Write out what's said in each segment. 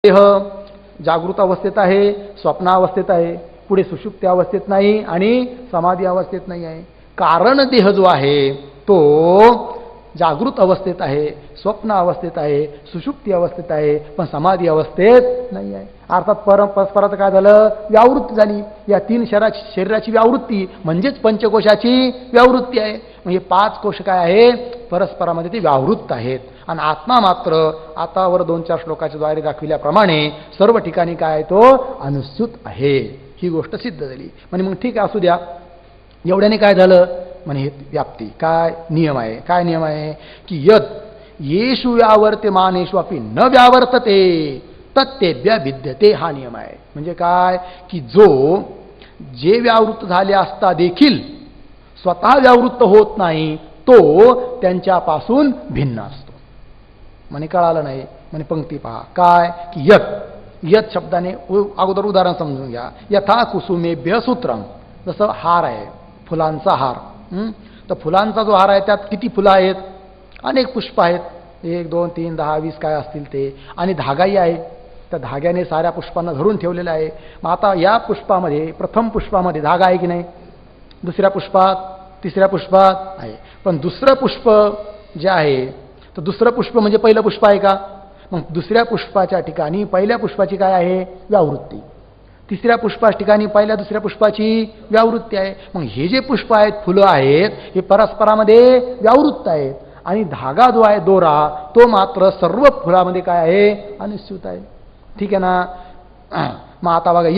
देह जागृत अवस्थेत आहे, स्वप्नावस्थेत आहे, पुढे सुषुप्ती अवस्थेत नाही आणि समाधी अवस्थेत नाही आहे. कारण देह जो आहे तो जागृत अवस्थेत आहे, स्वप्न अवस्थेत आहे, सुषुप्ती अवस्थेत आहे, पण समाधी अवस्थेत नाही आहे. अर्थात परस्परात काय झालं, व्यावृत्ती झाली. या तीन शरीराची व्यावृत्ती म्हणजेच पंचकोशाची व्यावृत्ती आहे. म्हणजे पाच कोश काय आहे, परस्परामध्ये ते व्यावृत्त आहेत. आणि आत्मा मात्र आता वर 2-4 श्लोकाच्या द्वारे दाखविल्याप्रमाणे सर्व ठिकाणी काय आहे, तो अनुस्यूत आहे. ही गोष्ट सिद्ध झाली. म्हणजे मग ठीक आहे, असू द्या. एवढ्याने काय झालं म्हणे, व्याप्ती काय नियम आहे, काय नियम आहे की यद येषु व्यावर्ते मानेषु अपि न व्यावर्तते तत्तेभ्य विद्यते. हा नियम आहे. म्हणजे काय की जे व्यावृत्त झाले असता देखील स्वतः व्यावृत्त होत नाही, तो त्यांच्यापासून भिन्न असतो. म्हणे कळालं नाही. म्हणे पंक्ती पहा काय की यत शब्दाने अगोदर उदाहरण समजून घ्या. यथा कुसुमेभ्य सूत्रम, जसं हार आहे, फुलांचा हार. तर फुलांचा जो हार आहे त्यात किती फुलं आहेत, अनेक पुष्प आहेत, 1, 2, 3, 10, 20 काय असतील ते, आणि धागाही आहे. त्या धाग्याने साऱ्या पुष्पांना धरून ठेवलेलं आहे. मग आता या पुष्पामध्ये, प्रथम पुष्पामध्ये धागा आहे की नाही, दुसऱ्या पुष्पात, तिसऱ्या पुष्पात आहे. पण दुसरं पुष्प जे आहे, तर दुसरं पुष्प म्हणजे पहिलं पुष्प आहे का? मग दुसऱ्या पुष्पाच्या ठिकाणी पहिल्या पुष्पाची काय आहे, व्यावृत्ती. तिसऱ्या पुष्पाच्या ठिकाणी पहिल्या दुसऱ्या पुष्पाची व्यावृत्ती आहे. मग हे जे पुष्प आहेत, फुलं आहेत, हे परस्परामध्ये व्यावृत्त आहेत. आणि धागा जो आहे, दोरा, तो मात्र सर्व फुलामध्ये काय आहे, अनुस्यूत आहे. ठीक आहे ना. मग आता बघा,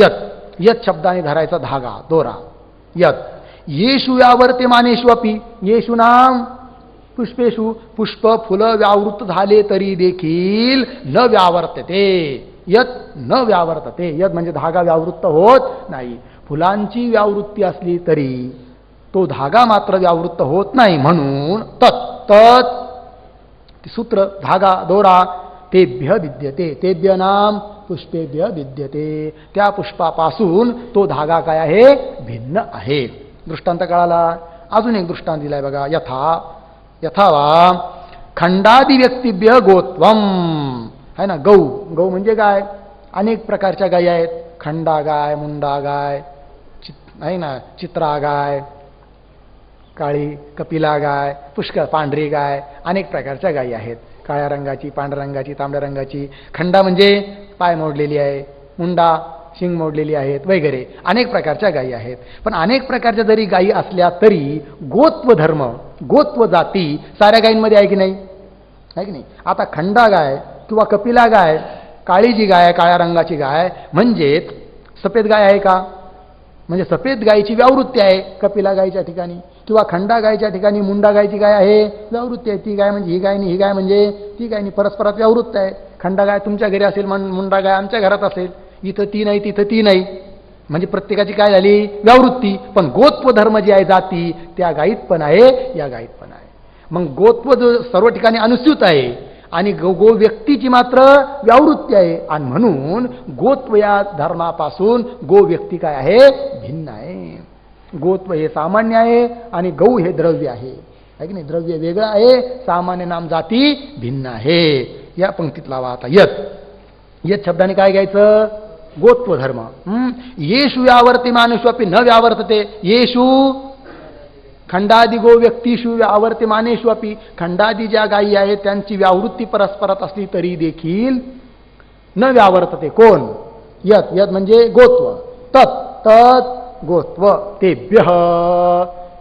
यत शब्दाने धरायचा धागा, दोरा. यत येषु व्यावर्ते मानेषु अपि, येषु नाम पुष्पेषु, पुष्प फुलं व्यावृत्त झाले तरी देखील न व्यावर्तते. यत न व्यावर्तते. यत म्हणजे धागा व्यावृत्त होत नाही. फुलांची व्यावृत्ती असली तरी तो धागा मात्र व्यावृत्त होत नाही. म्हणून तत् सूत्र, धागा, दोरा, तेभ्य विद्यते. तेभ्य नाम पुष्पेभ्य विद्यते. त्या पुष्पापासून तो धागा काय आहे, भिन्न आहे. दृष्टांत कळाला. अजून एक दृष्टांत दिलाय बघा. यथावा खंडादि व्यक्तिभ्य गोत्वम, है ना. गौ म्हणजे काय, अनेक प्रकारच्या गायी आहेत. खंडा गाय, मुंडा गाय, आहे ना, चित्रा गाय, काळी कपिला गाय, पुष्कळ पांढरी गाय, अनेक प्रकारच्या गायी आहेत. काळ्या रंगाची, पांढऱ्या रंगाची, तांबड्या रंगाची. खंडा म्हणजे पाय मोडलेली आहे, मुंडा शिंग मोडलेली आहेत वगैरे, अनेक प्रकारच्या गायी आहेत. पण अनेक प्रकारच्या जरी गायी असल्या तरी गोत्व धर्म, गोत्व जाती साऱ्या गायींमध्ये आहे की नाही, आहे की नाही. आता खंडा गाय किंवा कपिला गाय, काळी जी गाय आहे, काळ्या रंगाची गाय, म्हणजेच सफेद गाय आहे का, म्हणजे सफेद गायीची व्यावृत्ती आहे कपिला गायीच्या ठिकाणी, किंवा खंडा गायीच्या ठिकाणी मुंडा गायची गाय आहे, व्यावृत्ती आहे. ती गाय म्हणजे ही गाय नाही, ही गाय म्हणजे ती गाय नाही, परस्परात व्यावृत्त आहे. खंडा गाय तुमच्या घरी असेल, मुंडा गाय आमच्या घरात असेल. इथं ती नाही, तिथं ती नाही, म्हणजे प्रत्येकाची काय झाली, व्यावृत्ती. पण गोत्व धर्म जी आहे, जाती, त्या गायीत पण आहे, या गायीत पण आहे. मग गोत्व जो सर्व ठिकाणी अनुस्यूत आहे आणि गो व्यक्तीची मात्र व्यावृत्ती आहे. आणि म्हणून गोत्व या धर्मापासून गो व्यक्ती काय आहे, भिन्न आहे. गोत्व हे सामान्य आहे आणि गौ हे द्रव्य आहे की नाही. द्रव्य वेगळं आहे, सामान्य नाम जाती भिन्न आहे. या पंक्तीत लावा आता. यत शब्दाने काय घ्यायचं, गोत्व धर्म. येषु व्यावर्ते मानेषु अपि न व्यावर्तते. येषु खंडादि गो व्यक्तीषु व्यावर्ते मानेषु अपि, खंडादि ज्या गायी आहेत त्यांची व्यावृत्ती परस्परात असली तरी देखील न व्यावर्तते. कोण, यत म्हणजे गोत्व. तत् गोत्व.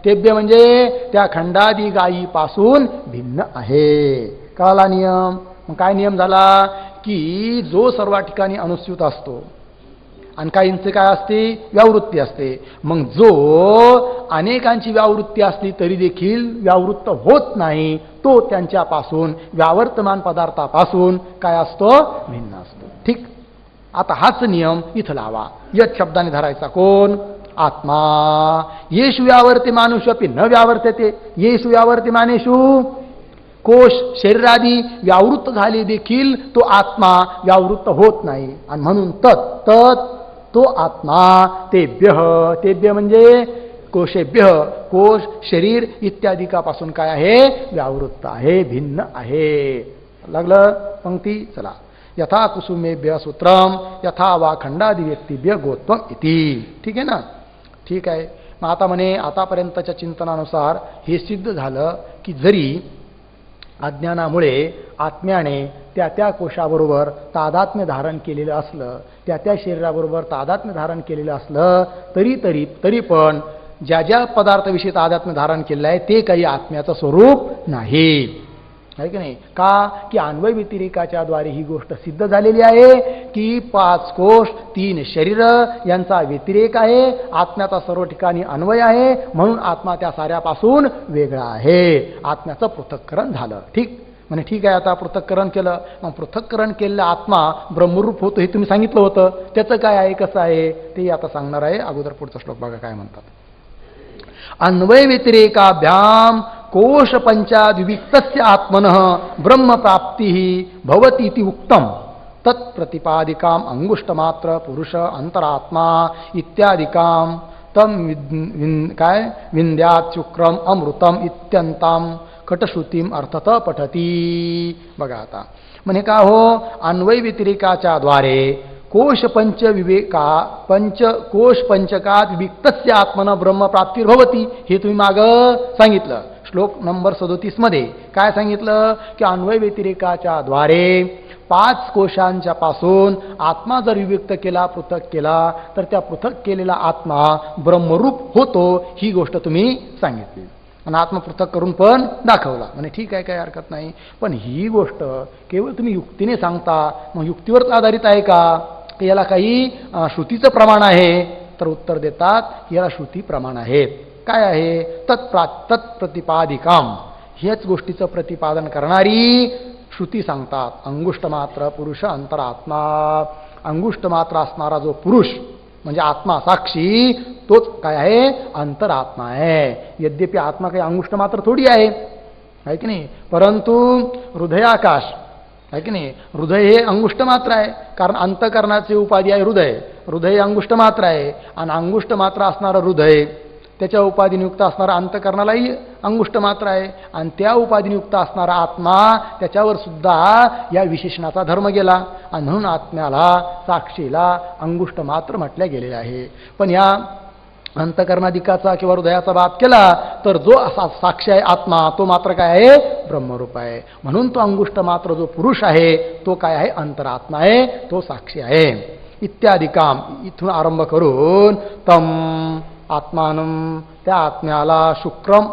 तेभ्य म्हणजे त्या खंडादि गायीपासून भिन्न आहे. कळाला नियम. मग काय नियम झाला की जो सर्व ठिकाणी अनुस्यूत असतो आणि काहींचे काय असते, व्यावृत्ती असते. मग जो अनेकांची व्यावृत्ती असली तरी देखील व्यावृत्त होत नाही, तो त्यांच्यापासून, व्यावर्तमान पदार्थापासून काय असतो, भिन्न असतो. ठीक. आता हाच नियम इथं लावा. यत शब्दाने धरायचा कोण, आत्मा. येषु व्यावर्ते मानेषु अपि न व्यावर्तते. येषु व्यावर्ते मानेषु, कोश शरीरादी व्यावृत्त झाले देखील तो आत्मा व्यावृत्त होत नाही. आणि म्हणून तो आत्मा तेभ्य म्हणजे कोशेभ्य, कोश शरीर इत्यादिकापासून काय आहे, व्यावृत्त आहे, भिन्न आहे. लागलं पंक्ती. चला. यथा कुसुमेभ्य सूत्रम यथा वा खंडादि व्यक्तिभ्य गोत्वम इति. ठीक आहे ना? ठीक आहे. मग आता म्हणे आतापर्यंतच्या चिंतनानुसार हे सिद्ध झालं की जरी अज्ञानामुळे आत्म्याने त्या त्या कोशाबरोबर तादात्म्य धारण केलेलं असलं, त्या त्या शरीराबरोबर तादात्म्य धारण केलेलं असलं तरी पण ज्या ज्या पदार्थाविषयी तादात्म्य धारण केलेलं आहे ते काही आत्म्याचं स्वरूप नाही. आहे की नाही? का? की अन्वय व्यतिरेकाच्या द्वारे ही गोष्ट सिद्ध झालेली आहे की 5 कोश 3 शरीर यांचा व्यतिरेक आहे, आत्म्याचा सर्व ठिकाणी अन्वय आहे, म्हणून आत्मा त्या साऱ्यापासून वेगळा आहे. आत्म्याचं पृथक्करण झालं. ठीक म्हणजे ठीक आहे. आता पृथक्करण केलं, मग पृथक्करण केलेला आत्मा ब्रह्मरूप होतो हे तुम्ही सांगितलं होतं. त्याचं काय आहे, कसं आहे ते आता सांगणार आहे. अगोदर पुढचा श्लोक बघा काय म्हणतात. अन्वय व्यतिरेकाभ्याम कोश पंचाद्विक्तस्य आत्मनः ब्रह्म प्राप्ति भवति इति उक्तम तत्प्रतिपादिकाम अंगुष्टमात्र पुरुष अंतरात्मा इत्यादिकाम तम काय विंध्यात शुक्रम अमृतम इत्यंताम कटश्रुतीम अर्थतः पठती. बघा आता म्हणे का हो, अन्वय व्यतिरेकाच्या द्वारे कोश पंचकात विक्तस्य आत्मन ब्रह्म प्राप्तिर्भवती हे तुम्ही मागं सांगितलं. श्लोक नंबर 37 मध्ये काय सांगितलं की अन्वय व्यतिरेकाच्या द्वारे 5 कोशांच्या पासून आत्मा जर विविक्त केला, पृथक केला, तर त्या पृथक केलेला आत्मा ब्रह्मरूप होतो ही गोष्ट तुम्ही सांगितली आणि आत्मा पृथक करून पण दाखवला. म्हणजे ठीक आहे, काही हरकत नाही. पण ही गोष्ट केवळ तुम्ही युक्तीने सांगता, मग युक्तीवरच आधारित आहे का की याला काही श्रुतीचं प्रमाण आहे? तर उत्तर देतात याला श्रुती प्रमाण आहेत. काय आहे? तत्प्रतिपादिकाम हेच गोष्टीचं प्रतिपादन करणारी श्रुती सांगतात. अंगुष्ट मात्र पुरुष अंतरात्मा, अंगुष्ट मात्र असणारा जो पुरुष म्हणजे आत्मा साक्षी तोच काय आहे? अंतरात्मा आहे. यद्यपि आत्मा काही अंगुष्ट मात्र थोडी आहे की नाही, परंतु हृदयाकाश आहे की नाही, हृदय हे अंगुष्ट मात्र आहे. कारण अंतकरणाची उपाधी आहे हृदय. हृदय अंगुष्ट मात्र आहे आणि अंगुष्ट मात्र असणारं हृदय त्याच्या उपाधीनियुक्त असणारा अंतकरणालाही अंगुष्ट मात्र आहे आणि त्या उपाधीनियुक्त असणारा आत्मा त्याच्यावर सुद्धा या विशेषणाचा धर्म गेला आणि म्हणून आत्म्याला साक्षीला अंगुष्ट मात्र म्हटल्या गेलेले आहे. पण या अंतकरणाधिकाचा किंवा हृदयाचा बात केला तर जो असा साक्षी आहे आत्मा तो मात्र काय आहे? ब्रह्मरूप आहे. म्हणून तो अंगुष्ट मात्र जो पुरुष आहे तो काय आहे? अंतरात्मा आहे, तो साक्षी आहे. इत्यादी काम इथून आरंभ करून तम आत्मानं त्या आत्म्याला शुक्रम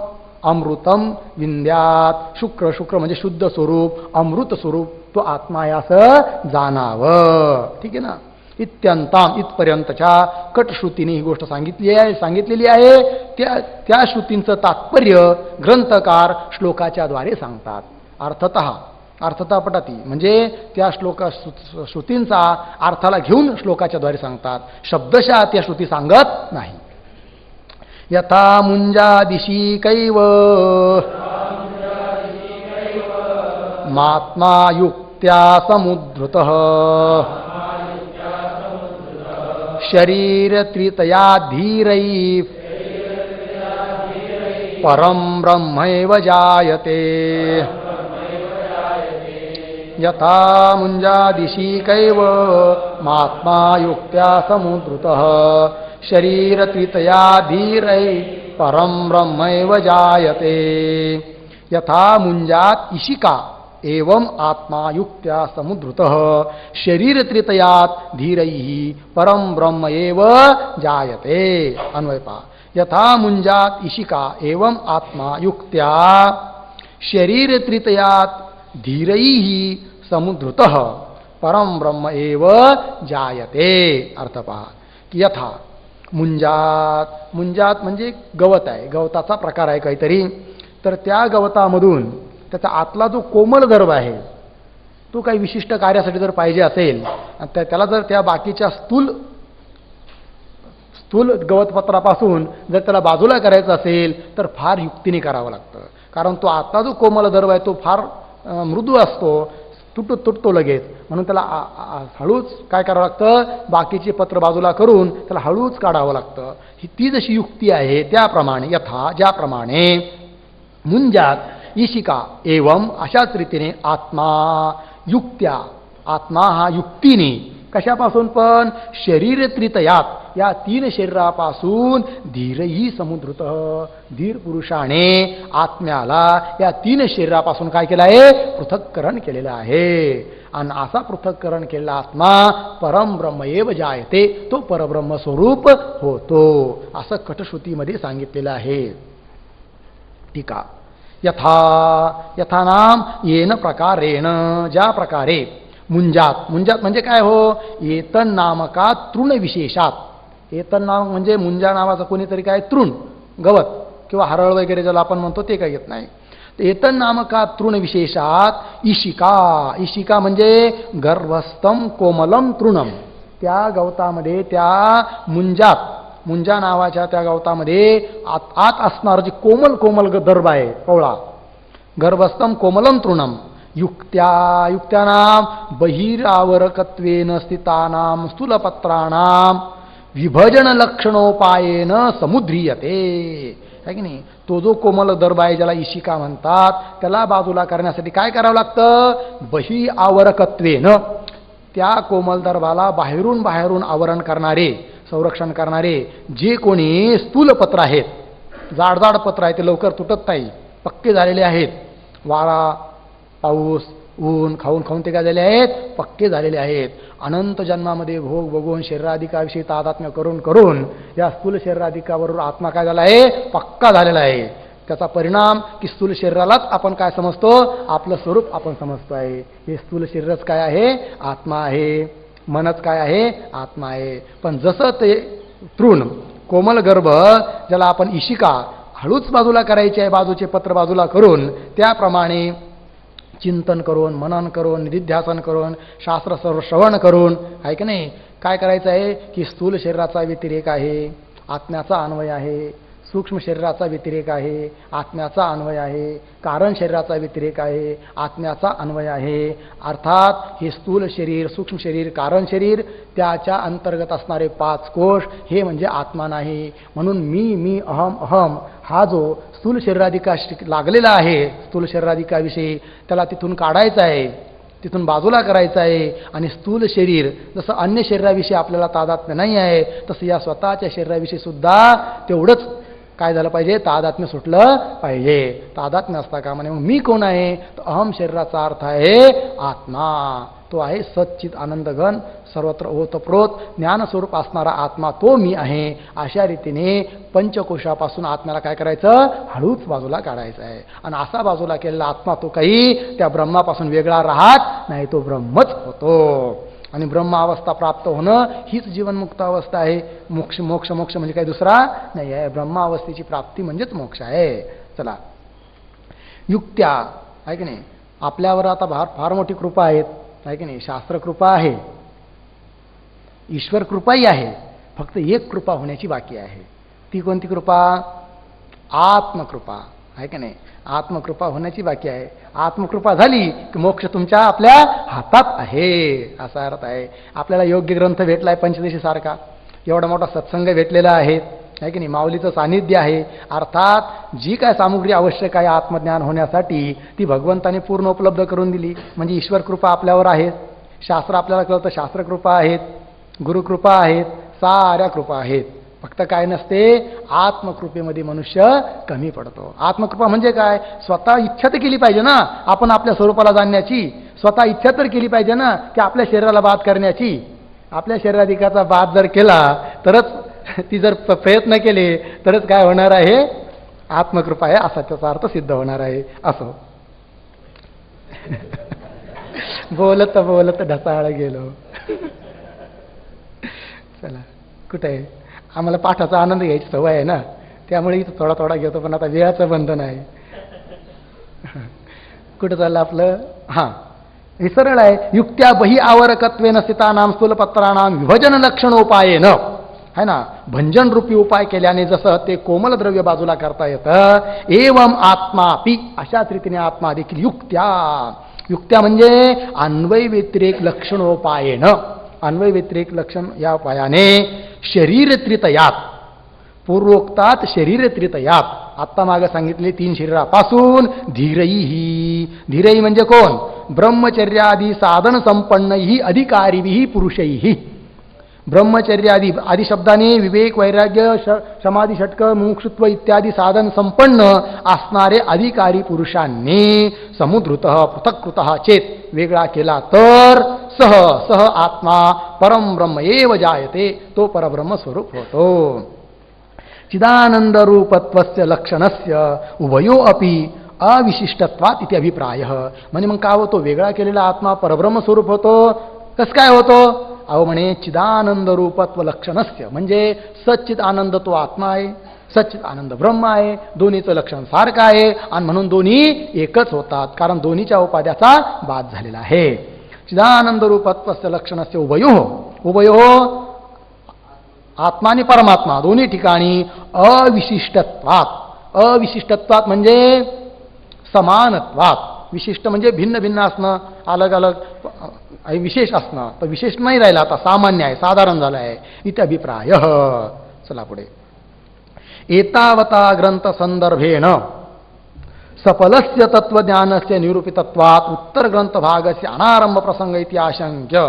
अमृतम विंध्यात. शुक्र म्हणजे शुद्ध स्वरूप, अमृत स्वरूप तो आत्मा आहे असं जाणावं. ठीक आहे ना? इत्यंताम इथपर्यंतच्या कटश्रुतीने ही गोष्ट सांगितलेली आहे. त्या श्रुतींचं तात्पर्य ग्रंथकार श्लोकाच्या द्वारे सांगतात. अर्थतः पठती म्हणजे त्या श्रुतींचा अर्थाला घेऊन श्लोकाच्या द्वारे सांगतात. शब्दशः त्या श्रुती सांगत नाही. यथा मुंजादिशी कैव महात्मा युक्त्या समुद्धृतः शरीर त्रितया धीरै परम ब्रह्मैव जायते. यथा मुंजादिशी कैव महात्मा युक्त्या समुद्धृतः शरीर त्रितया धीरै परम ब्रह्मैव जायते. यथा मुंजात इशिका एवं आत्मा युक्त्या समुद्धृतः शरीर त्रितयात धीरैः परम ब्रह्म एव जायते. अन्वय पहा. यथा मुंजात इशिका एवं आत्मा युक्त्या शरीर त्रितयात धीरैः समुद्धृतः परम ब्रह्म एव जायते. अर्थ पहा की यथा मुंजात म्हणजे गवत आहे, गवताचा प्रकार आहे काहीतरी. तर त्या गवतामधून त्याचा आतला जो कोमल गर्भ आहे तो काही विशिष्ट कार्यासाठी जर पाहिजे असेल त्याला जर त्या बाकीच्या स्थूल गवतपत्रापासून जर त्याला बाजूला करायचं असेल तर फार युक्तीने करावं लागतं. कारण तो आतला जो कोमल गर्भ आहे तो फार मृदू असतो, तुटतो लगेच. म्हणून त्याला हळूच काय करावं लागतं? बाकीचे पत्र बाजूला करून त्याला हळूच काढावं लागतं. ही ती जशी युक्ती आहे त्याप्रमाणे यथा ज्याप्रमाणे मुंजात ईशिका एवं अशाच रीतीने आत्मा युक्त्या आत्मा हा युक्तीने, कशापासून पण, शरीर त्रितयात, या 3 शरीरापासून, धीरही समुद्रत, धीर पुरुषाने आत्म्याला या 3 शरीरापासून काय केलं आहे, पृथक्करण केलेलं आहे. आणि असा पृथक्करण केलेला आत्मा परम ब्रह्मएव जायते, तो परब्रह्म स्वरूप होतो, असं कटश्रुतीमध्ये सांगितलेलं आहे. टीका. यथा नाम येन प्रकारेण, ज्या प्रकारे, मुंजात म्हणजे काय हो, एतन नामका तृण विशेषात, एतन नाम म्हणजे मुंजा नावाचं कोणीतरी काय तृण, गवत किंवा हरळ वगैरे ज्याला आपण म्हणतो ते काही येत नाही. एतन नामका तृण विशेषात ईशिका म्हणजे गर्भस्थम कोमलम तृणम, त्या गवतामध्ये, त्या मुंजा नावाच्या त्या गवतामध्ये आत असणार जे कोमल दर्भ आहे, कवळा, गर्भस्थम कोमलम तृणम, युक्त्यानाम बहिरावरकत्वेन स्थितानाम स्थूलपत्राणाम विभजन लक्षणोपायेन समुद्रीयते, है की नाही. तो जो कोमल दर्भ आहे ज्याला ईशिका म्हणतात, त्याला बाजूला करण्यासाठी काय करावं लागतं, बहि आवरकत्वेन, त्या कोमल दर्भाला बाहेरून आवरण करणारे, संरक्षण करणारे जे कोणी स्थूलपत्र आहेत, जाडजाड पत्र आहे, ते लवकर तुटत नाही, पक्के झालेले आहेत, वारा पाऊस ऊन खाऊन ते काय झाले आहेत, पक्के झालेले आहेत. अनंत जन्मामध्ये भोग भोगून शरीराधिकाविषयी तादात्म्य करून या स्थूल शरीराधिकाबरोबर आत्मा काय झाला आहे, पक्का झालेला आहे. त्याचा परिणाम की स्थूल शरीरालाच आपण काय समजतो, आपलं स्वरूप आपण समजतो आहे. हे स्थूल शरीरच काय आहे, आत्मा आहे. मनच काय आहे, आत्मा आहे. पण जसं ते तृण, कोमल गर्भ ज्याला आपण ईशिका हळूच बाजूला करायची आहे, बाजूचे पत्र बाजूला करून, त्याप्रमाणे चिंतन करून, मनन करून, निधिध्यासन करून, शास्त्र श्रवण करून, आहे की नाही, काय करायचं आहे की स्थूल शरीराचा व्यतिरेक आहे, आत्म्याचा अन्वय आहे, सूक्ष्म शरीराचा व्यतिरेक आहे, आत्म्याचा अन्वय आहे, कारण शरीराचा व्यतिरेक आहे, आत्म्याचा अन्वय आहे. अर्थात हे स्थूल शरीर, सूक्ष्म शरीर, कारण शरीर, त्याच्या अंतर्गत असणारे 5 कोश हे म्हणजे आत्मा नाही. म्हणून मी अहम हा जो स्थूल शरीराधिका लागलेला आहे, स्थूल शरीराधिकाविषयी, त्याला तिथून काढायचा आहे, तिथून बाजूला करायचं आहे. आणि स्थूल शरीर जसं अन्य शरीराविषयी आपल्याला तादात्म्य नाही आहे, तसं या स्वतःच्या शरीराविषयी सुद्धा तेवढंच काय झालं पाहिजे, तादात्म्य सुटलं पाहिजे. तादात्म्य असता का म्हणे. मी कोण आहे, तर अहम शरीराचा अर्थ आहे आत्मा. तो आहे सच्चित आनंदघन, सर्वत्र ओतप्रोत ज्ञानस्वरूप असणारा आत्मा, तो मी आहे. अशा रीतीने पंचकोशापासून आत्म्याला काय करायचं, हळूच बाजूला काढायचं आहे. आणि असा बाजूला केलेला आत्मा तो काही त्या ब्रह्मापासून वेगळा राहत नाही, तो ब्रह्मच होतो. आणि ब्रह्म अवस्था प्राप्त होणं हीच जीवनमुक्त अवस्था आहे. मोक्ष म्हणजे काही दुसरा नाही आहे. ब्रह्मावस्थेची प्राप्ती म्हणजेच मोक्ष आहे. चला, युक्त्या, आहे की नाही, आपल्यावर आता फार मोठी कृपा आहेत, आहे की नाही, शास्त्र कृपा आहे, ईश्वर कृपाही आहे. फक्त एक कृपा होण्याची बाकी आहे. ती कोणती कृपा, आत्मकृपा, आहे की नाही. आत्मकृपा होण्याची बाकी आहे. आत्मकृपा झाली की मोक्ष तुमच्या आपल्या हातात आहे, असा अर्थ आहे. आपल्याला योग्य ग्रंथ भेटलाय पंचदशी सारखा, एवढा मोठा सत्संग भेटलेला आहे, है की नाही, माऊलीचं सानिध्य आहे. अर्थात जी काय सामुग्री आवश्यक आहे आत्मज्ञान होण्यासाठी ती भगवंताने पूर्ण उपलब्ध करून दिली. म्हणजे ईश्वर कृपा आपल्यावर आहे. शास्त्र आपल्याला कळतं, शास्त्रकृपा आहेत, गुरुकृपा आहेत, साऱ्या कृपा आहेत. फक्त काय नसते, आत्मकृपेमध्ये मनुष्य कमी पडतो. आत्मकृपा म्हणजे काय, स्वतः इच्छा तर केली पाहिजे ना आपण आपल्या स्वरूपाला जाणण्याची. स्वतः इच्छा तर केली पाहिजे ना की आपल्या शरीराला बाध करण्याची. आपल्या शरीराधिकाचा बाध जर केला तरच, ती जर प्रयत्न केले तरच काय होणार आहे, आत्मकृपा आहे असा त्याचा अर्थ सिद्ध होणार आहे. असं बोलत ढसाळ गेलो. चला, कुठे आहे, आम्हाला पाठाचा आनंद घ्यायची सवय आहे ना, त्यामुळे इथं थोडा घेतो. पण आता वेळाचं बंधन आहे. कुठं चाललं आपलं, हां, हे सरळ आहे. युक्त्या बही आवरकत्वेन स्थितानाम स्थूलपत्राणाम विभजन लक्षणोपायेन, है ना, भंजन रूपी उपाय केल्याने जसं ते कोमल द्रव्य बाजूला करता येतं, एवं आत्मापि, अशाच रीतीने आत्मा देखील युक्त्या म्हणजे अन्वय व्यतिरेक लक्षणोपायेन, अन्वय व्यतिरेक लक्षण या उपायाने शरीर त्रितयात, पूर्वोक्तात शरीर त्रितयात, आत्ता मागे सांगितले 3 शरीरापासून धीरही. धीरही म्हणजे कोण? ब्रह्मचर्यादी साधन संपन्नही अधिकारीही पुरुषैही. ब्रह्मचर्यादी आदी शब्दाने विवेक, वैराग्य, समाधी, षटक, मुमुक्षुत्व इत्यादी साधन संपन्न असणारे अधिकारी पुरुषांनी समुद्रुत पृथक्कृत चेत वेगळा केला तर सह सह आत्मा परम ब्रह्म एव जायते, तो परब्रह्म स्वरूप होतो. चिदानंद रूपत्वस्य लक्षणस्य उभयो अपि अविशिष्टत्वात इति अभिप्राय. म्हणजे मग काय होतो? वेगळा केलेला आत्मा परब्रह्म स्वरूप होतो. कसं काय होतो? अहो म्हणे चिदानंद रूपत्व लक्षणस्य, म्हणजे सच्चित आनंद तो आत्मा आहे, सच्चित आनंद ब्रह्म आहे, दोन्हीचं लक्षण सारखं आहे आणि म्हणून दोन्ही एकच होतात, कारण दोन्हीच्या उपाध्याचा बाद झालेला आहे. चिदानंद रूपत्वस्य लक्षणस्य उभयो, उभयो आत्मा आणि परमात्मा दोन्ही ठिकाणी अविशिष्टत्वात. अविशिष्टत्वात म्हणजे समानत्वात. विशिष्ट म्हणजे भिन्न भिन्न असणं, अलग अलग. विशेष असणं तर विशेष नाही राहिला, आता सामान्य आहे, साधारण झालं आहे. इथे अभिप्राय. चला पुढे. एतावता ग्रंथ संदर्भेण सफलस्य तत्वज्ञानस्य निरूपितत्वात् उत्तर ग्रंथ भागस्य अनारंभ प्रसंग इति आशंक्य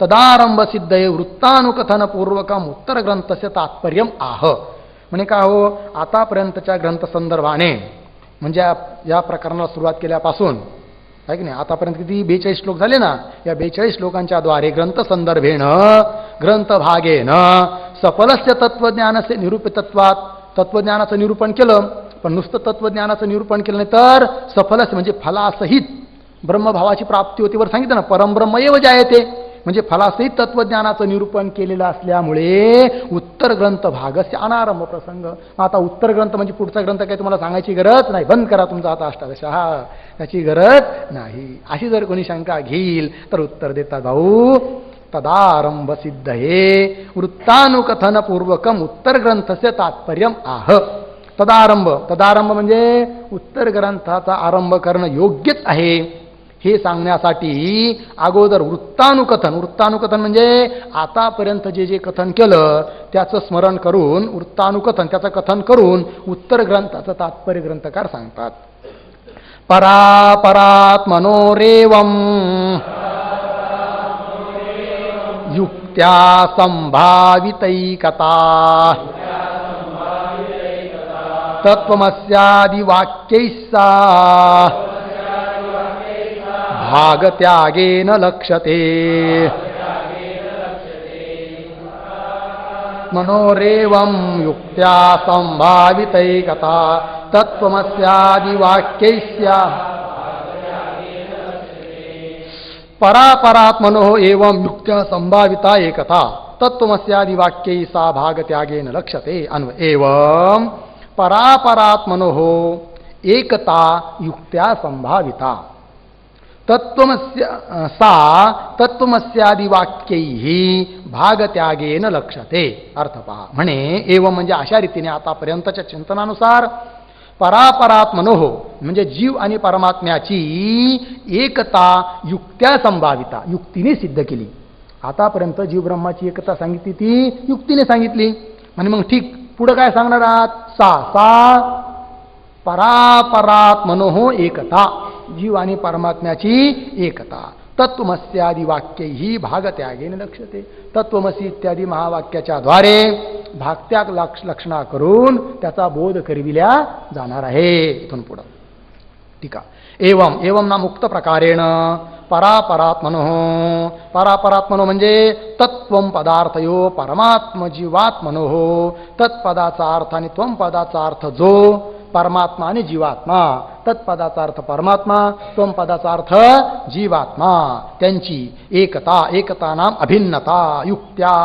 तदारंभ सिद्धये वृत्तानुकथन पूर्वकम उत्तर ग्रंथस्य तात्पर्यम आह. म्हणे का हो, आतापर्यंतच्या ग्रंथ संदर्भाने म्हणजे या प्रकरणाला सुरुवात केल्यापासून आहे की नाही, आतापर्यंत किती 42 श्लोक झाले ना, या 42 श्लोकांच्या द्वारे ग्रंथ संदर्भेन ग्रंथ भागेन सफलस्य तत्वज्ञानस्य निरूपितत्वात, तत्वज्ञानाचं निरूपण केलं, पण नुसतं तत्वज्ञानाचं निरूपण केलं नाही तर सफलस्य म्हणजे फलासहित ब्रह्मभावाची प्राप्ती होती. वर सांगितलं ना, परमब्रह्म एव जायते, म्हणजे फलासहित तत्वज्ञानाचं निरूपण केलेलं असल्यामुळे उत्तर ग्रंथ भागस्य अनारंभ प्रसंग. आता उत्तर ग्रंथ म्हणजे पुढचा ग्रंथ काय तुम्हाला सांगायची गरज नाही, बंद करा तुमचा आता अष्टादशा, त्याची गरज नाही. अशी जर कोणी शंका घेईल तर उत्तर देतात, भाऊ तदारंभ सिद्ध हे वृत्तानुकथन पूर्वकम उत्तर ग्रंथस्य तात्पर्यम आह. तदारंभ, तदारंभ म्हणजे उत्तर ग्रंथाचा आरंभ करणं योग्यच आहे हे सांगण्यासाठी अगोदर वृत्तानुकथन. वृत्तानुकथन म्हणजे आतापर्यंत जे जे कथन केलं त्याचं स्मरण करून, वृत्तानुकथन त्याचं कथन करून उत्तर ग्रंथाचं तात्पर्य ग्रंथकार सांगतात. परापरात मनोरेवम युक्त्या संभावितैकता तत्वमस्यादि वाक्यैस्सा भागत्यागेन लक्ष्यते. मनोरेवं युक्त्या संभावितैकता तत्वमस्यादि वाक्यैस्या परापरात् मनोः एवं युक्त्या संभाविता एकता तत्वमस्यादि वाक्यैस्सा भागत्यागेन लक्ष्यते. एवं परापरात् मनोः एकता युक्त्या संभाविता तत्वमस्य सा तत्वमस्यादि वाक्यैहि भागत्यागेन लक्ष्यते. अर्थ पहा. म्हणे एवं म्हणजे अशा रीतीने आतापर्यंतच्या चिंतनानुसार परापरात मनोह म्हणजे जीव आणि परमात्म्याची एकता युक्त्या संभाविता, युक्तीने सिद्ध केली. आतापर्यंत जीव ब्रह्माची एकता सांगितली ती युक्तीने सांगितली. म्हणजे मग ठीक, पुढे काय सांगणार आहात? सा परापरात मनोह एकता, जीव आणि परमात्म्याची एकता. तत्वमस्यादि वाक्यैहि भागत्यागेन लक्ष्यते. तत्वमसी इत्यादी महावाक्याच्या द्वारे भागत्याग लक्षणा करून त्याचा बोध करविल्या जाणार आहे. इथून पुढं ठीक आहे. एवं एवं ना मुक्त प्रकारेण परापरात्मनो. परापरात्मनो म्हणजे तत्वं पदार्थयो परमात्म जीवात्मनो. तत्पदाचा अर्थ आणि त्वं पदाचा अर्थ जो परमात्मा आणि जीवात्मा. तत्पदाचा अर्थ परमात्मा, त्वं पदाचा अर्थ जीवात्मा, त्यांची एकता. एकता नाम अभिन्नता. युक्त्या,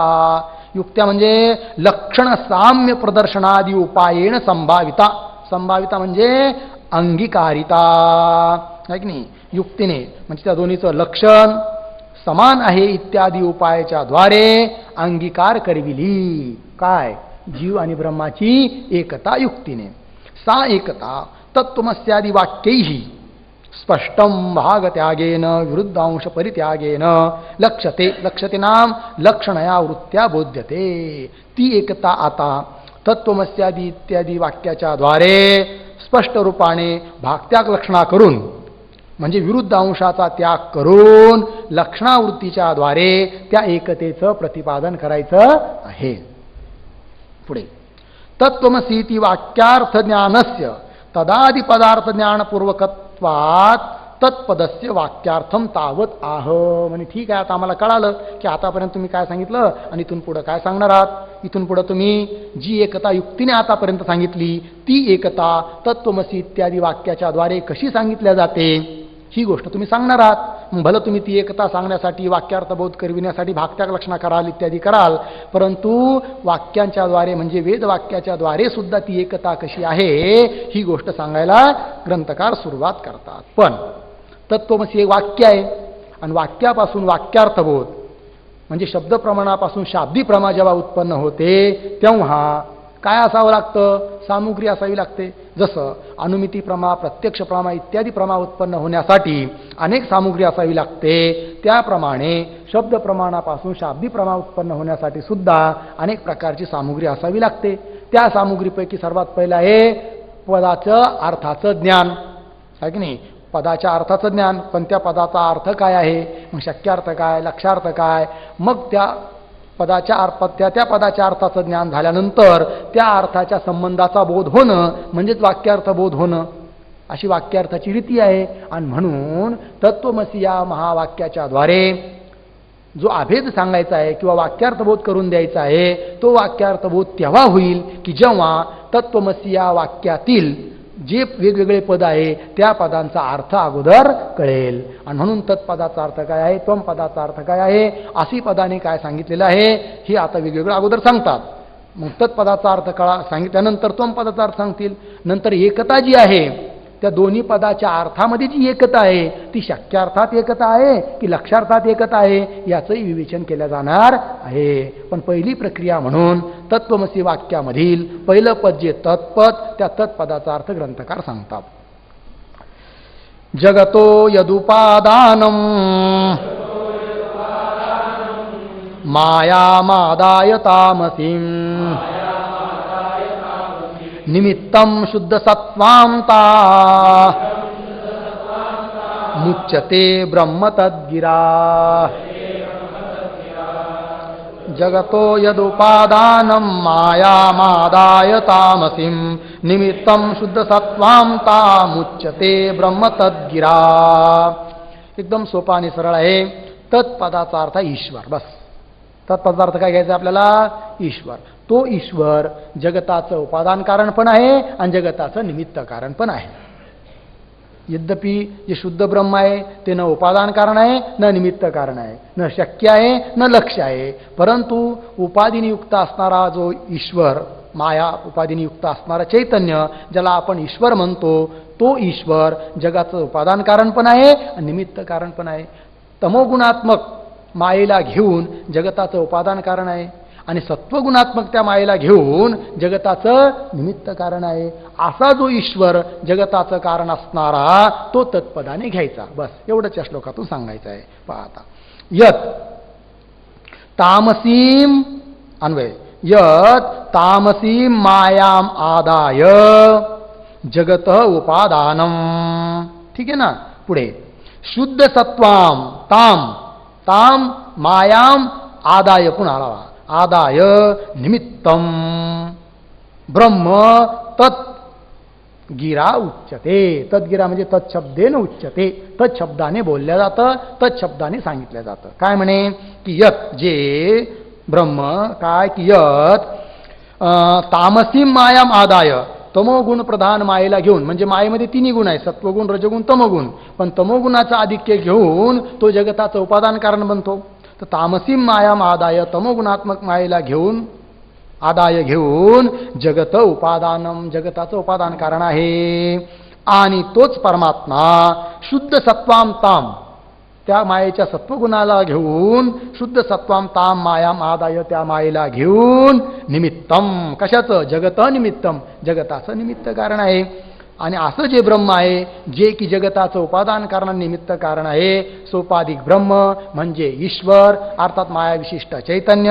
युक्त्या म्हणजे लक्षण साम्य प्रदर्शनादि उपायेन संभाविता. संभाविता म्हणजे अंगीकारिता आहे की नाही. युक्तीने म्हणजे त्या दोन्हीचं लक्षण समान आहे इत्यादी उपायाच्या द्वारे अंगीकार करविली. काय? जीव आणि ब्रह्माची एकता युक्तीने. सा एकता तत्वमस्यादि वाक्यैहि स्पष्टं भागत्यागेन विरुद्धांश परित्यागेन लक्ष्यते. लक्ष्यते नाम लक्षणया वृत्त्या बोध्यते. ती एकता आता तत्त्वमस्यादी इत्यादी वाक्याच्या द्वारे स्पष्ट रूपाने भागत्याग लक्षणा करून म्हणजे विरुद्ध अंशाचा त्याग करून लक्षणावृत्तीच्या द्वारे त्या एकतेचं प्रतिपादन करायचं आहे. पुढे तत्त्वमसीति वाक्यार्थ ज्ञानस्य तदादि पदार्थ ज्ञानपूर्वकत्वात् तत्पदस्य वाक्यार्थम तावत आह. म्हणजे ठीक आहे, आता आम्हाला कळालं की आतापर्यंत तुम्ही काय सांगितलं आणि इथून पुढं काय सांगणार आहात. इथून पुढं तुम्ही जी एकता युक्तीने आतापर्यंत सांगितली ती एकता तत्त्वमसी इत्यादी वाक्याच्या द्वारे कशी सांगितल्या जाते ही गोष्ट तुम्ही सांगणार आहात. मग भलं तुम्ही ती एकता सांगण्यासाठी वाक्यार्थबोध करविण्यासाठी भागत्याग लक्षणा कराल इत्यादी कराल, परंतु वाक्यांच्या द्वारे म्हणजे वेदवाक्याच्या द्वारे सुद्धा ती एकता कशी आहे ही गोष्ट सांगायला ग्रंथकार सुरुवात करतात. पण तत्त्वमसी एक वाक्य आहे आणि वाक्यापासून वाक्यार्थबोध म्हणजे शब्दप्रमाणापासून शाब्दी प्रमा जेव्हा उत्पन्न होते तेव्हा काय असावं लागतं, सामुग्री असावी लागते. जसं अनुमिती प्रमा, प्रत्यक्ष प्रमा इत्यादी प्रमा उत्पन्न होण्यासाठी अनेक सामुग्री असावी लागते, त्याप्रमाणे शब्द प्रमाणापासून शाब्दी प्रमा उत्पन्न होण्यासाठी सुद्धा अनेक प्रकारची सामुग्री असावी लागते. त्या सामुग्रीपैकी सर्वात पहिलं आहे पदाचं अर्थाचं ज्ञान, आहे की नाही. पदाच्या अर्थाचं ज्ञान, पण त्या पदाचा अर्थ काय आहे, मग शक्यार्थ काय, लक्षार्थ काय, मग त्या त्या पदाच्या अर्थाचं ज्ञान झाल्यानंतर त्या अर्थाच्या संबंधाचा बोध होणं म्हणजेच वाक्यार्थ बोध होणं, अशी वाक्यार्थाची रीती आहे. आणि म्हणून तत्त्वमसी या महावाक्याच्या द्वारे जो अभेद सांगायचा आहे किंवा वाक्यार्थबोध करून द्यायचा आहे तो वाक्यार्थबोध तेव्हा होईल की जेव्हा तत्त्वमसी या वाक्यातील जे वेगवेगळे पद आहे त्या पदांचा अर्थ अगोदर कळेल. आणि म्हणून तत्पदाचा अर्थ काय आहे, त्वम पदाचा अर्थ काय आहे, अशी पदाने काय सांगितलेलं आहे हे आता वेगवेगळं अगोदर सांगतात. मग तत्पदाचा अर्थ सांगितल्यानंतर त्वम पदाचा अर्थ सांगतील. नंतर एकता जी आहे त्या दोन्ही पदाच्या अर्थामध्ये जी एकता आहे ती शक्यार्थात एकता आहे की लक्षार्थात एकता आहे याचंही विवेचन केलं जाणार आहे. पण पहिली प्रक्रिया म्हणून तत्त्वमसी वाक्यामधील पहिलं पद जे तत्पद त्या तत्पदाचा अर्थ ग्रंथकार सांगतात. जगतो यदुपादानम मायामादाय तामसीं निमित्तं शुद्ध सत्वांता मुच्यते ब्रह्म तद्गिरा. जगतो यदुपादानं मायामादाय तामसीं निमित्तं शुद्ध सत्वांता मुच्यते ब्रह्म तद्गिरा. एकदम सोपा आणि सरळ आहे. तत्पदाचा अर्थ ईश्वर. बस तत्पदाचा अर्थ काय घ्यायचा आपल्याला, ईश्वर. तो ईश्वर जगताचं उपादान कारण पण आहे आणि जगताचं निमित्त कारण पण आहे. यद्यपि जे शुद्ध ब्रह्म आहे ते न उपादान कारण आहे न निमित्त कारण आहे, न शक्य आहे न लक्ष्य आहे, परंतु उपाधिनियुक्त असणारा जो ईश्वर, माया उपाधिनियुक्त असणारा चैतन्य ज्याला आपण ईश्वर म्हणतो तो ईश्वर जगाचं उपादान कारण पण आहे आणि निमित्त कारण पण आहे. तमोगुणात्मक मायेला घेऊन जगताचं उपादान कारण आहे आणि सत्वगुणात्मक त्या मायेला घेऊन जगताचं निमित्त कारण आहे. असा जो ईश्वर जगताचं कारण असणारा तो तत्पदाने घ्यायचा. बस एवढंच या श्लोकातून सांगायचं आहे. पहा आता यत तामसीम अन्वय यत तामसीम मायाम आदाय जगत उपादानम. ठीक आहे ना. पुढे शुद्ध सत्वाम ताम ताम मायाम आदाय पुन्हा आला आदाय निमित्तम ब्रह्म तत् गिरा उच्यते. तद्गिरा म्हणजे तत्शब्देन उच्यते, तत्शब्दाने बोलल्या जातं, तत्शब्दाने सांगितलं जातं. काय म्हणे की यत जे ब्रह्म काय की यत तामसीम मायाम आदाय तमोगुण प्रधान मायेला घेऊन, म्हणजे मायेमध्ये तिन्ही गुण आहे सत्वगुण रजगुण तमोगुण, पण तमोगुणाचं आधिक्य घेऊन तो जगताचं उपादान कारण बनतो. तर तामसीम मायाम आदाय तमोगुणात्मक मायेला घेऊन आदाय घेऊन जगत उपादानम जगताचं उपादान कारण आहे. आणि तोच परमात्मा शुद्ध सत्वाम ताम त्या मायेच्या सत्वगुणाला घेऊन शुद्ध सत्वाम ताम मायाम आदाय त्या मायेला घेऊन निमित्तम कशाचं जगत निमित्तम जगताचं निमित्त कारण आहे. आणि असं जे ब्रह्म आहे जे की जगताचं उपादान कारण निमित्त कारण आहे, सोपाधिक ब्रह्म म्हणजे ईश्वर अर्थात माया विशिष्ट चैतन्य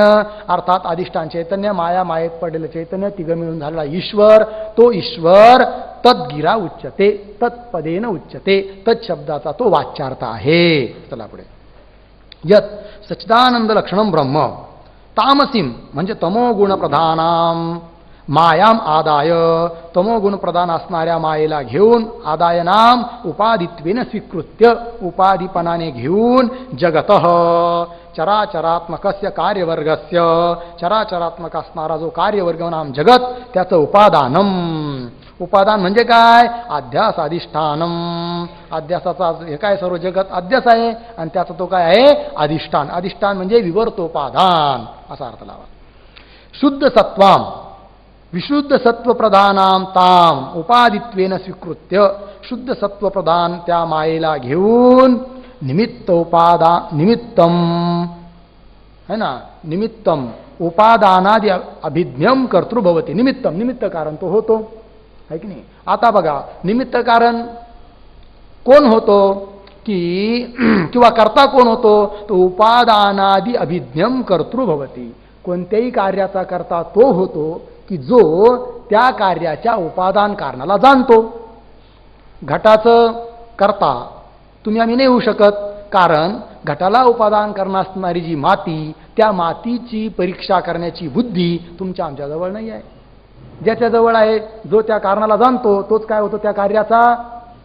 अर्थात अधिष्ठान चैतन्य, माया मायेत पडलेलं चैतन्य, तिघं मिळून झालेला ईश्वर, तो ईश्वर तद्गिरा उच्यते, तत्पदेन उच्यते, तत्शब्दाचा तो वाच्यार्थ आहे. चला पुढे. यत सच्चिदानंद लक्षणम ब्रह्म तामसीम म्हणजे तमोगुण प्रधानाम मायाम आदाय, तमोगुण प्रधान असणाऱ्या मायेला घेऊन आदाय नाम उपाधित्वेन स्वीकृत्य, उपाधिपणाने घेऊन जगतः चराचरात्मकस्य कार्यवर्गस्य, चराचरात्मक असणारा जो कार्यवर्ग नाम जगत त्याचं उपादानम. उपादान म्हणजे काय? अध्यास अधिष्ठानम. अध्यासाचा हे काय सर्व जगत अध्यास आहे आणि त्याचा तो काय आहे? अधिष्ठान. अधिष्ठान म्हणजे विवर्तोपादान असा अर्थ लावा. शुद्ध सत्वाम विशुद्ध सत्वप्रधानाम ताम उपाधित्वेन स्वीकृत्य, शुद्ध सत्वप्रधान त्या मायेला घेऊन निमित्त निमित्तम है ना, निमित्तम उपादानादि अभिज्ञम कर्तृभवती. निमित्तम निमित्त कारण तो होतो आहे की नाही. आता बघा निमित्त कारण कोण होतो की किंवा कर्ता कोण होतो? तो उपादानादि अभिज्ञम कर्तृभवती. कोणत्याही कार्याचा कर्ता तो होतो की जो त्या कार्याच्या उपादान कारणाला जाणतो. घटाचं कर्ता तुम्ही आम्ही नाही होऊ शकत, कारण घटाला उपादान करणार असणारी जी माती, त्या मातीची परीक्षा करण्याची बुद्धी तुमच्या आमच्याजवळ नाही आहे. ज्याच्याजवळ आहे, जो त्या कारणाला जाणतो तोच काय होतो? त्या कार्याचा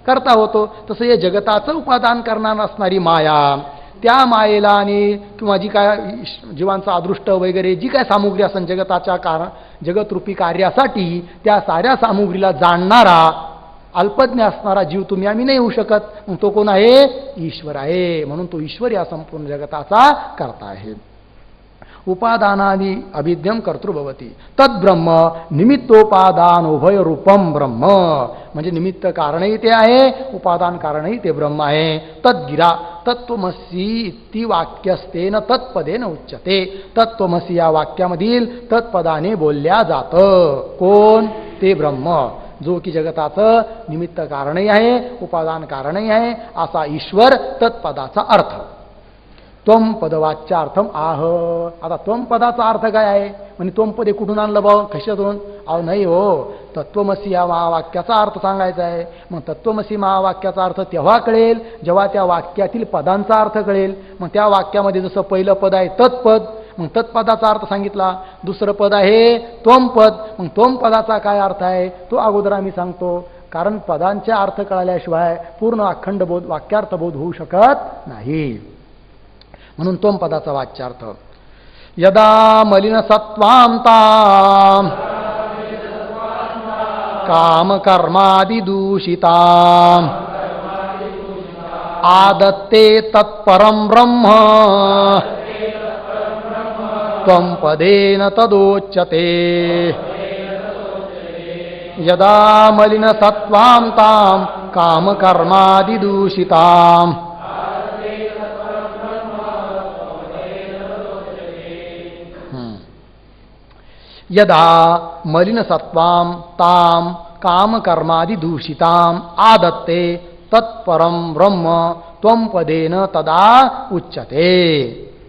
कर्ता होतो. तसं हे जगताचं उपादान करणार असणारी माया, त्या मायेला आणि किंवा जी काय जीवांचा अदृष्ट वगैरे जी काय सामुग्री असेल जगताच्या जगतरूपी कार्यासाठी, त्या साऱ्या सामुग्रीला जाणणारा अल्पज्ञ असणारा जीव तुम्ही आम्ही नाही होऊ शकत. मग तो कोण आहे? ईश्वर आहे. म्हणून तो ईश्वर या संपूर्ण जगताचा कर्ता आहे. उपादानादि अभिज्ञम कर्तृभवती. तद्ब्रह्म निमित्तोपादान उभय रूपम ब्रह्म म्हणजे निमित्त कारणही ते आहे, उपादान कारणही ते ब्रह्म आहे. तद्गिरा तत्त्वमसी इति वाक्यस्तेन तत्पदेन उच्यते. तत्त्वमसी या वाक्यामधील तत्पदाने बोलल्या जातं. कोण? ते ब्रह्म जो की जगताचं निमित्त कारणही आहे, उपादान कारणही आहे असा ईश्वर. तत्पदाचा अर्थ त्वम पदवाच्यार्थम आह. आता त्वम पदाचा अर्थ काय आहे? म्हणजे त्वम पदे कुठून आणलं भाऊ? कशातून? अहो नाही हो, तत्त्वमसी या महावाक्याचा अर्थ सांगायचा आहे. मग तत्त्वमसी महावाक्याचा अर्थ तेव्हा कळेल जेव्हा त्या वाक्यातील पदांचा अर्थ कळेल. मग त्या वाक्यामध्ये जसं पहिलं पद आहे तत्पद, मग तत्पदाचा अर्थ सांगितला. दुसरं पद आहे त्वम पद, मग त्वम पदाचा काय अर्थ आहे तो अगोदर आम्ही सांगतो, कारण पदांचे अर्थ कळाल्याशिवाय पूर्ण अखंड बोध वाक्यार्थबोध होऊ शकत नाही. म्हणून त्वम पदाचा वाच्यार्थ यदा मलिन सत्वां ताम काम कर्मादि दूषिताम आदत्ते तत्परम ब्रह्म त्वं पदेन तदोच्यते. यदा मलिन सत्वां ताम काम कर्मादि दूषिताम यदा मलिन सत्वां ताम काम कर्मादि दूषिताम आदत्ते तत्परम ब्रह्म त्वं पदेन तदा उच्यते.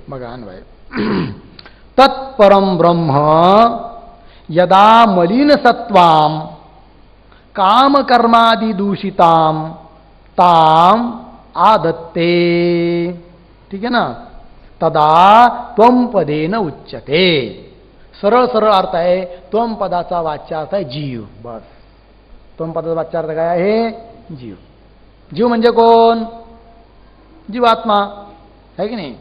बघा अन्वय. तत्परम ब्रह्म यदा मलिन सत्वां काम कर्मादि दूषिताम ताम आदत्ते. ठीक आहे ना. तदा त्वं पदेन उच्यते. सरळ सरळ अर्थ आहे. त्वम पदाचा वाच्यार्थ आहे जीव. बस. त्वम पदाचा वाच्यार्थ काय आहे? जीव. जीव म्हणजे कोण? जीवात्मा आहे की नाही.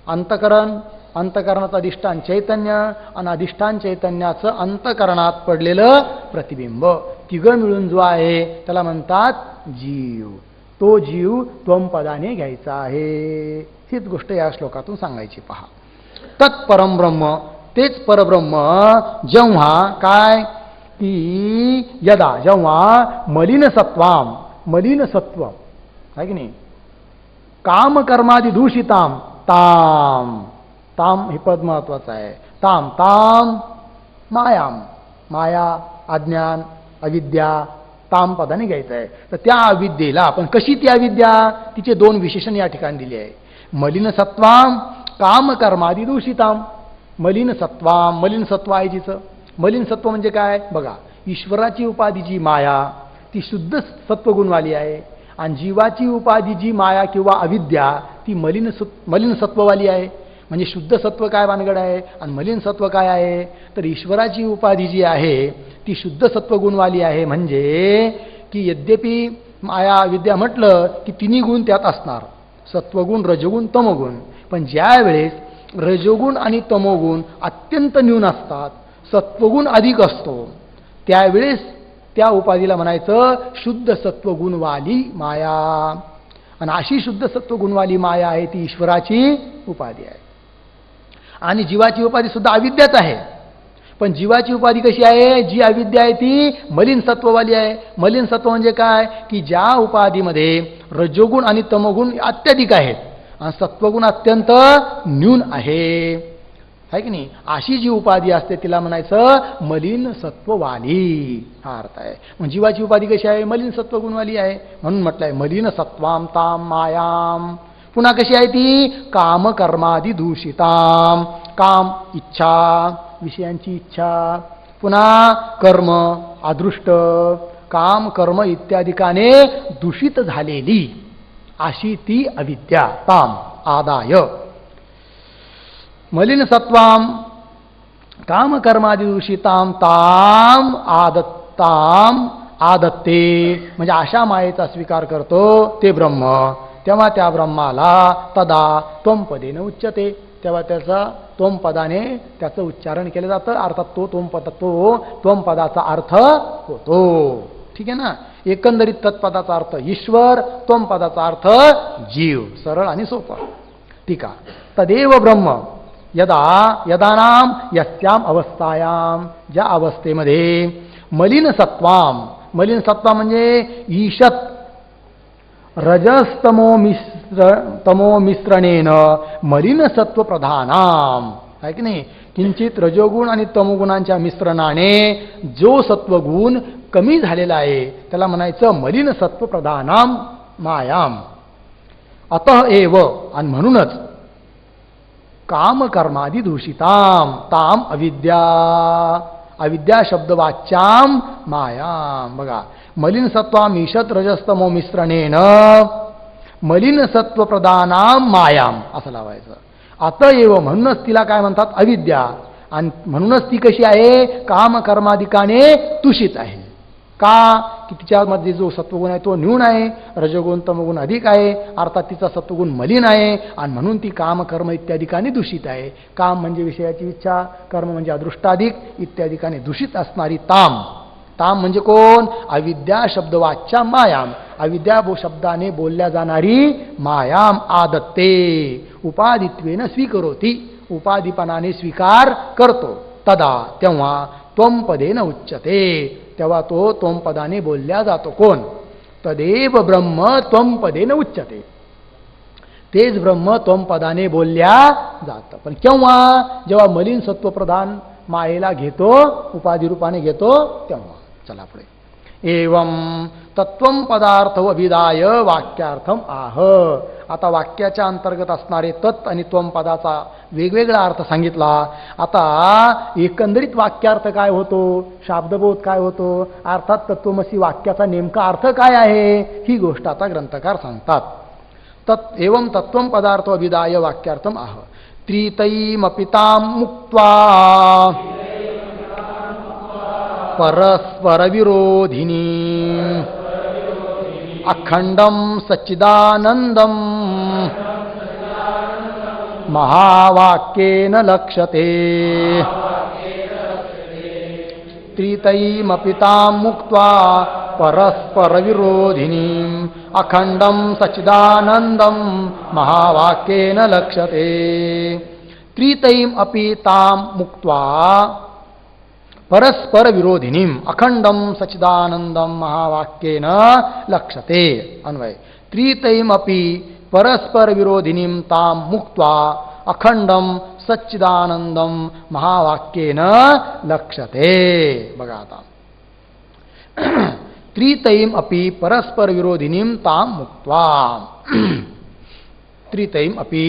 अंतकरण, अंतकरणाचं अधिष्ठान चैतन्य आणि अधिष्ठान चैतन्याचं अंतकरणात पडलेलं प्रतिबिंब, तिघं मिळून जो आहे त्याला म्हणतात जीव. तो जीव त्वम पदाने घ्यायचा आहे. हीच गोष्ट या श्लोकातून सांगायची. पहा. तत्परम ब्रह्म तेच परब्रह्म जेव्हा काय की यदा जेव्हा मलिन सत्वाम मलिन सत्व आहे की नाही काम कर्मादि दूषिताम ताम ताम हे पद महत्वाचं आहे. ताम ताम मायाम माया अज्ञान अविद्या ताम पदाने घ्यायचं आहे. तर त्या अविद्येला आपण कशी ती अविद्या, तिचे दोन विशेषण या ठिकाणी दिले आहे. मलिन सत्वाम काम कर्मादी दूषिताम. मलिन सत्वाम, मलिन सत्व आहे जिचं. मलिन सत्व म्हणजे काय बघा, ईश्वराची उपाधी जी माया ती शुद्ध सत्वगुणवाली आहे आणि जीवाची उपाधी जी माया किंवा अविद्या ती मलिन सत्ववाली आहे. म्हणजे शुद्ध सत्व काय भानगड आहे आणि मलिन सत्व काय आहे, तर ईश्वराची उपाधी जी आहे ती शुद्ध सत्वगुणवाली आहे. म्हणजे की यद्यपि माया विद्या म्हटलं की तिन्ही गुण त्यात असणार, सत्वगुण रजोगुण तमोगुण. पण ज्या वेळेस रजोगुण आणि तमोगुण अत्यंत न्यून असतात, सत्वगुण अधिक असतो, त्यावेळेस त्या उपाधीला म्हणायचं शुद्ध सत्वगुणवाली माया. आणि अशी शुद्ध सत्वगुणवाली माया आहे ती ईश्वराची उपाधी आहे. आणि जीवाची उपाधी सुद्धा अविद्याच आहे. पण जीवाची उपाधी कशी आहे, जी अविद्या आहे ती मलिन सत्ववाली आहे. मलिन सत्व म्हणजे काय, की ज्या उपाधीमध्ये रजोगुण आणि तमोगुण अत्याधिक आहेत आणि सत्वगुण अत्यंत न्यून आहे की नाही, अशी जी उपाधी असते तिला म्हणायचं मलिन सत्ववाली. हा अर्थ आहे. मग जीवाची उपाधी कशी आहे, मलिन सत्वगुणवाली आहे. म्हणून म्हटलंय मलिन सत्वाम ताम मायाम. पुन्हा कशी आहे ती, काम कर्मादी दूषिताम. काम इच्छा, विषयांची इच्छा, पुन्हा कर्म अदृष्ट, काम कर्म इत्यादिकाने दूषित झालेली अशी ती अविद्या. ताम आदाय मलिन सत्वाम काम कर्मादी दूषिताम ताम आदत्ते. म्हणजे अशा मायेचा स्वीकार करतो ते ब्रह्म, तेव्हा त्या ब्रह्माला तदा त्वम पदेन उच्यते. तेव्हा त्याचा त्वम पदाने त्याचं उच्चारण केलं जातं. अर्थात तो त्वम पदाचा अर्थ होतो. ठीक आहे ना. एकंदरीत तत्पदाचा अर्थ ईश्वर, त्वम पदाचा अर्थ जीव. सरळ आणि सोपं. ठीक आहे. तदेव ब्रह्म यदानाम यस्याम अवस्थायाम, ज्या अवस्थेमध्ये मलिन सत्वाम, मलिन सत्वा म्हणजे ईशत रजस्तमो मिश्रणेन मलिन सत्व प्रधानाम, आहे की नाही, किंचित रजोगुण आणि तमोगुणांच्या मिश्रणाने जो सत्वगुण कमी झालेला आहे त्याला म्हणायचं मलिन सत्व प्रधानाम मायाम. अतः एव, आणि म्हणूनच काम कर्मादी दूषिताम ताम अविद्या शब्दवाच्याम मायाम. बघा, मलिन सत्वाम ईशत रजस्तमो मिश्रणेन मलिन सत्व प्रधानाम मायाम असं लावायचं. अतएव, म्हणूनच तिला काय म्हणतात अविद्या. आणि म्हणूनच ती कशी आहे, काम कर्मादिकाने दूषित आहे. का, की तिच्यामध्ये जो सत्वगुण आहे तो न्यून आहे, रजोगुण तमोगुण अधिक आहे, अर्थात तिचा सत्वगुण मलिन आहे आणि म्हणून ती काम कर्म इत्यादिकाने दूषित आहे. काम म्हणजे विषयाची इच्छा, कर्म म्हणजे अदृष्टाधिक इत्यादिकाने दूषित असणारी ताम. ताम म्हणजे कोण, अविद्या शब्दवाच्या मायाम, अविद्या शब्दाने बोलल्या जाणारी मायाम आदत्ते उपाधित्वेन स्वीकरोती, उपाधिपणाने स्वीकार करतो. तदा, तेव्हा त्वम पदेन उच्यते, तेव्हा तो त्वम पदाने बोलल्या जातो. कोण, तदेव ब्रह्म त्वम पदेन उच्यते, तेच ब्रह्म त्वम पदाने बोलल्या जातं. पण केव्हा, जेव्हा मलिन सत्वप्रधान मायेला घेतो, उपाधी रूपाने घेतो तेव्हा. चला पुढे. एवं तत्वम पदार्थ अभिदाय वाक्यार्थम आह. आता वाक्याच्या अंतर्गत असणारे तत् आणि त्वम पदाचा वेगवेगळा अर्थ सांगितला. आता एकंदरीत वाक्यार्थ काय होतो, शाब्दबोध काय होतो, अर्थात तत्वमसी वाक्याचा नेमका अर्थ काय आहे, ही गोष्ट आता ग्रंथकार सांगतात. एवं तत्वम पदार्थ अभिदाय वाक्यार्थम आह. त्रितैमपितां मुक्त्वा परस्पर विरोधिनी अखंडम सच्चिदानंदम महावाक्येन लक्ष्यते. त्रितैमपितां मुक्त्वा परस्पर विरोधिनी अखंडम सच्चिदानंदम महावाक्येन लक्ष्यते. त्रितैम अपि तां मुक्त्वा परस्पर विरोधिनीम अखंडम सच्चिदानंदम महावाक्येन लक्ष्यते. अन्वय. त्रितैमपि परस्पर विरोधिनीम ताम मुक्त्वा अखंडम सच्चिदानंदम महावाक्येन लक्ष्यते. बघा आता त्रितयीम अपि परस्पर विरोधिनीम ताम मुक्त्वा. त्रितयीम अपि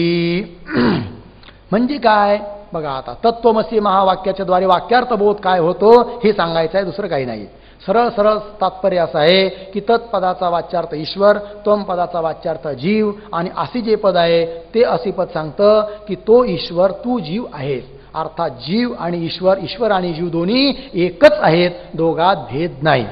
म्हणजे काय बघा, आता तत्त्वमसी महावाक्याच्या द्वारे वाक्यार्थबोध काय होतो हे सांगायचं आहे, दुसरं काही नाही. सरळ सरळ तात्पर्य असं आहे की तत्पदाचा वाच्यार्थ ईश्वर, त्वम पदाचा वाच्यार्थ जीव, आणि असे जे पद आहे ते असे पद सांगतं की तो ईश्वर तू जीव आहेस. अर्थात जीव आणि ईश्वर, ईश्वर आणि जीव दोन्ही एकच आहेत, दोघात भेद नाही.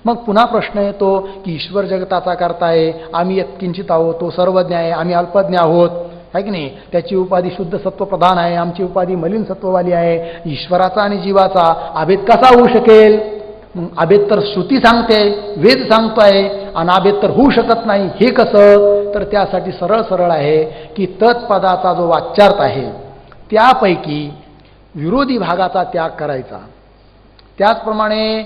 मग पुन्हा प्रश्न येतो की ईश्वर जगताचा करता आहे, आम्ही यत्किंचित आहोत, तो सर्वज्ञ आहे, आम्ही अल्पज्ञ आहोत, आहे की नाही. त्याची उपाधी शुद्ध सत्वप्रधान आहे, आमची उपाधी मलिन सत्ववाली आहे. ईश्वराचा आणि जीवाचा अभेद कसा होऊ शकेल? अभेद तर श्रुती सांगते, वेद सांगतोय, आणि अभेद तर होऊ शकत नाही. हे कसं? तर त्यासाठी सरळ सरळ आहे की तत्पदाचा जो वाच्यार्थ आहे त्यापैकी विरोधी भागाचा त्याग करायचा, त्याचप्रमाणे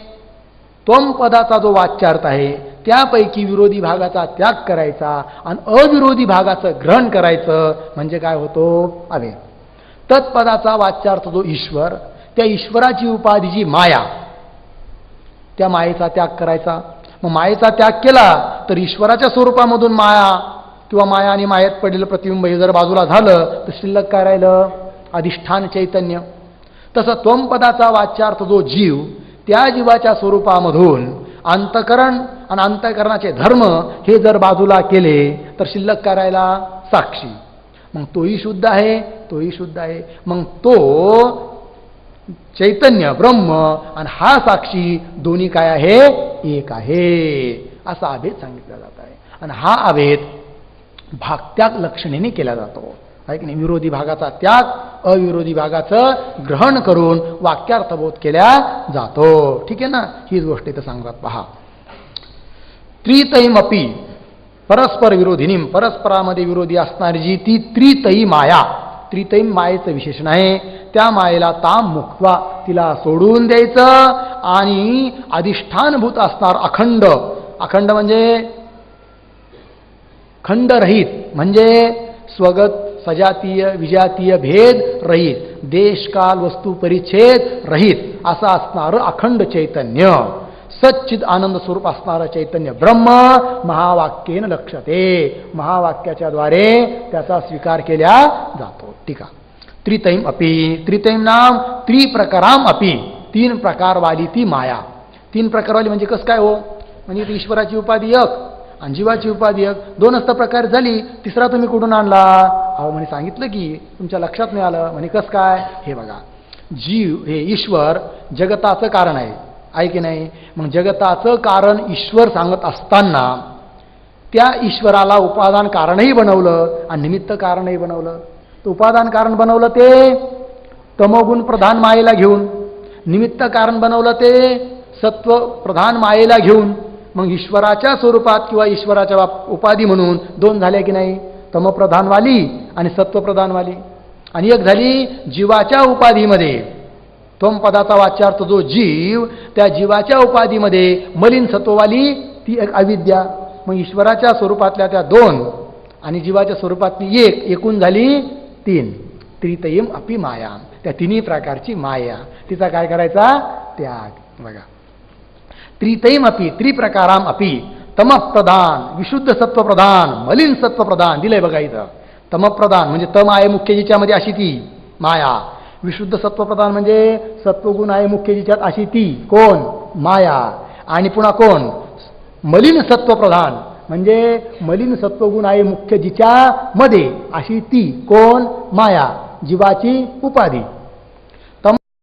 त्वम पदाचा जो वाच्यार्थ आहे त्यापैकी विरोधी भागाचा त्याग करायचा आणि अविरोधी भागाचं ग्रहण करायचं. म्हणजे काय होतो? अभेद. तत्पदाचा वाच्यार्थ जो ईश्वर, त्या ईश्वराची उपाधी जी माया, त्या मायेचा त्याग करायचा. मग मायेचा त्याग केला तर ईश्वराच्या स्वरूपामधून माया किंवा माया आणि मायेत पडलेलं प्रतिबिंब हे जर बाजूला झालं तर शिल्लक काय राहिलं? अधिष्ठान चैतन्य. तसं त्वम पदाचा वाच्यार्थ जो जीव, त्या जीवाच्या स्वरूपामधून अंतकरण आणि अंतकरणाचे धर्म हे जर बाजूला केले तर शिल्लक करायला साक्षी. मग तोही शुद्ध आहे, तोही शुद्ध आहे. मग तो चैतन्य ब्रह्म आणि हा साक्षी दोन्ही काय आहे? एक आहे. असा अभेद सांगितला जात आहे. आणि हा अभेद भागत्याग लक्षणेने केला जातो, आहे की नाही. विरोधी भागाचा त्याग अविरोधी भागाचं ग्रहण करून वाक्यार्थबोध केला जातो. ठीक आहे ना. हीच गोष्ट इथं सांगतात पहा. त्रितयीम अपि परस्पर विरोधिनीम, परस्परामध्ये विरोधी असणारी जी ती त्रितयी माया, त्रितयीम मायेचं विशेषण आहे. त्या मायेला ताम मुक्त्वा, तिला सोडून द्यायचं आणि अधिष्ठानभूत असणार अखंड, अखंड म्हणजे खंडरहित, म्हणजे स्वगत सजातीय विजातीय भेद रहित, देशकाल वस्तू परिच्छेद रहित असं असणारं अखंड चैतन्य, सच्चिद आनंद स्वरूप असणारं चैतन्य ब्रह्म महावाक्येन लक्षते, महावाक्याच्या द्वारे त्याचा स्वीकार केला जातो. ठीक आहे. त्रितयीम अपि, त्रितयीम नाम त्रिप्रकाराम अपि, तीन प्रकार वाली ती माया. तीन प्रकारवाली म्हणजे कसं काय हो? म्हणजे ती ईश्वराची उपाधी एक आणि जीवाची उपाधी एक, दोनच तर प्रकार झाली, तिसरा तुम्ही कुठून आणला? अहो म्हणे सांगितलं की तुमच्या लक्षात नाही आलं. म्हणे कसं काय? हे बघा, जीव हे ईश्वर जगताचं कारण आहे की नाही. मग जगताचं कारण ईश्वर सांगत असताना त्या ईश्वराला उपादान कारणही बनवलं आणि निमित्त कारणही बनवलं. तर उपादान कारण बनवलं ते तमोगुण प्रधान मायेला घेऊन, निमित्त कारण बनवलं ते सत्व प्रधान मायेला घेऊन. मग ईश्वराच्या स्वरूपात किंवा ईश्वराच्या उपाधी म्हणून दोन झाल्या की नाही? तमप्रधानवाली आणि सत्वप्रधानवाली. आणि एक झाली जीवाच्या उपाधीमध्ये, त्वम पदाचा वाच्यार्थ जो जीव, त्या जीवाच्या उपाधीमध्ये मलिन सत्ववाली ती एक अविद्या. मग ईश्वराच्या स्वरूपातल्या त्या दोन आणि जीवाच्या स्वरूपातली एक, एकूण झाली तीन. त्रितयीम अपि माया, त्या तिन्ही प्रकारची माया, तिचा काय करायचा? त्याग. बघा, त्रितयीम अपि त्रिप्रकाराम अपि तमप्रधान विशुद्ध सत्वप्रधान मलिन सत्वप्रधान दिलंय बघा इथं. तमप्रधान म्हणजे तम आहे मुख्य जिच्यामध्ये अशी ती माया, विशुद्ध सत्वप्रधान म्हणजे सत्वगुण आहे मुख्य जिच्यात अशी ती कोण? माया. आणि पुन्हा कोण? मलिन सत्वप्रधान म्हणजे मलिन सत्वगुण आहे मुख्य जिच्यामध्ये अशी ती कोण? माया, जीवाची उपाधी.